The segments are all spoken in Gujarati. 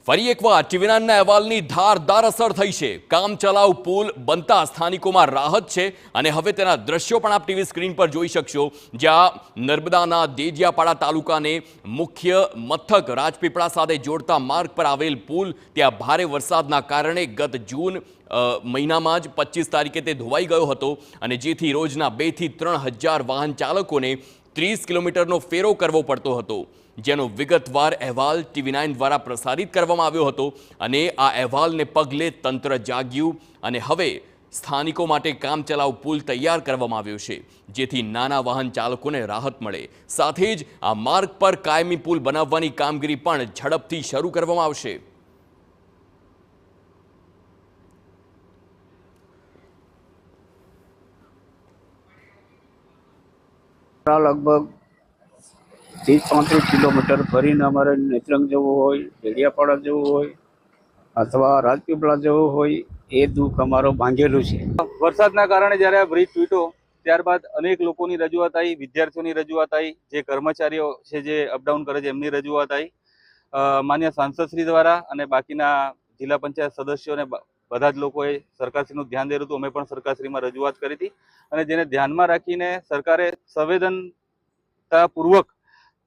ફરી એકવાર ટીવી9ના અહેવાલની ધારદાર અસર થઈ છે। કામચલાઉ પુલ બનતા સ્થાનિકોમાં રાહત છે અને હવે તેના દ્રશ્યો પણ આપ ટીવી સ્ક્રીન પર જોઈ શકશો, જ્યાં નર્મદાના દેડિયાપાડા તાલુકાને મુખ્ય મથક રાજપીપળા સાથે જોડતા માર્ગ પર આવેલ પુલ ત્યાં ભારે વરસાદના કારણે ગત જૂન મહિનામાં જ 25 તારીખે તે ધોવાઈ ગયો હતો અને જેથી રોજના 2 થી 3 હજાર વાહન ચાલકોને 30 કિલોમીટરનો ફેરો કરવો પડતો હતો, જેનો વિગતવાર અહેવાલ ટીવી9 દ્વારા પ્રસારિત કરવામાં આવ્યો હતો અને આ અહેવાલને પગલે તંત્ર જાગ્યું અને હવે સ્થાનિકો માટે કામચલાઉ પુલ તૈયાર કરવામાં આવ્યો છે, જેથી નાના વાહન ચાલકોને રાહત મળે। સાથે જ આ માર્ગ પર કાયમી પુલ બનાવવાની કામગીરી પણ ઝડપથી શરૂ કરવામાં આવશે। लगभग 30-35 किलोमीटर फरीने अमारे नेत्रंग जवुं होय, डेडियापाड़ा जवुं होय अथवा રાજપીપળા जवुं होय ए दुख अमारो भांगेलुं छे। वरसादना कारणे ज्यारे आ ब्रिज तूट्यो त्यारबाद अनेक लोकोनी रजूआत आई, विद्यार्थीओनी रजूआत आई, जे कर्मचारीओ छे जे अपडाउन करे छे एमनी रजूआत आई। मान्य सांसदश्री द्वारा अने बाकीना जिल्ला पंचायत सदस्योने બધા જ લોકોએ સરકારશ્રીનું ધ્યાન દોર્યું હતું। અમે પણ સરકારશ્રીમાં રજૂઆત કરી હતી અને જેને ધ્યાનમાં રાખીને સરકારે સંવેદનતાપૂર્વક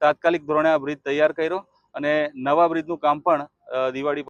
તાત્કાલિક ધોરણે આ બ્રિજ તૈયાર કર્યો અને નવા બ્રિજનું કામ પણ દિવાળી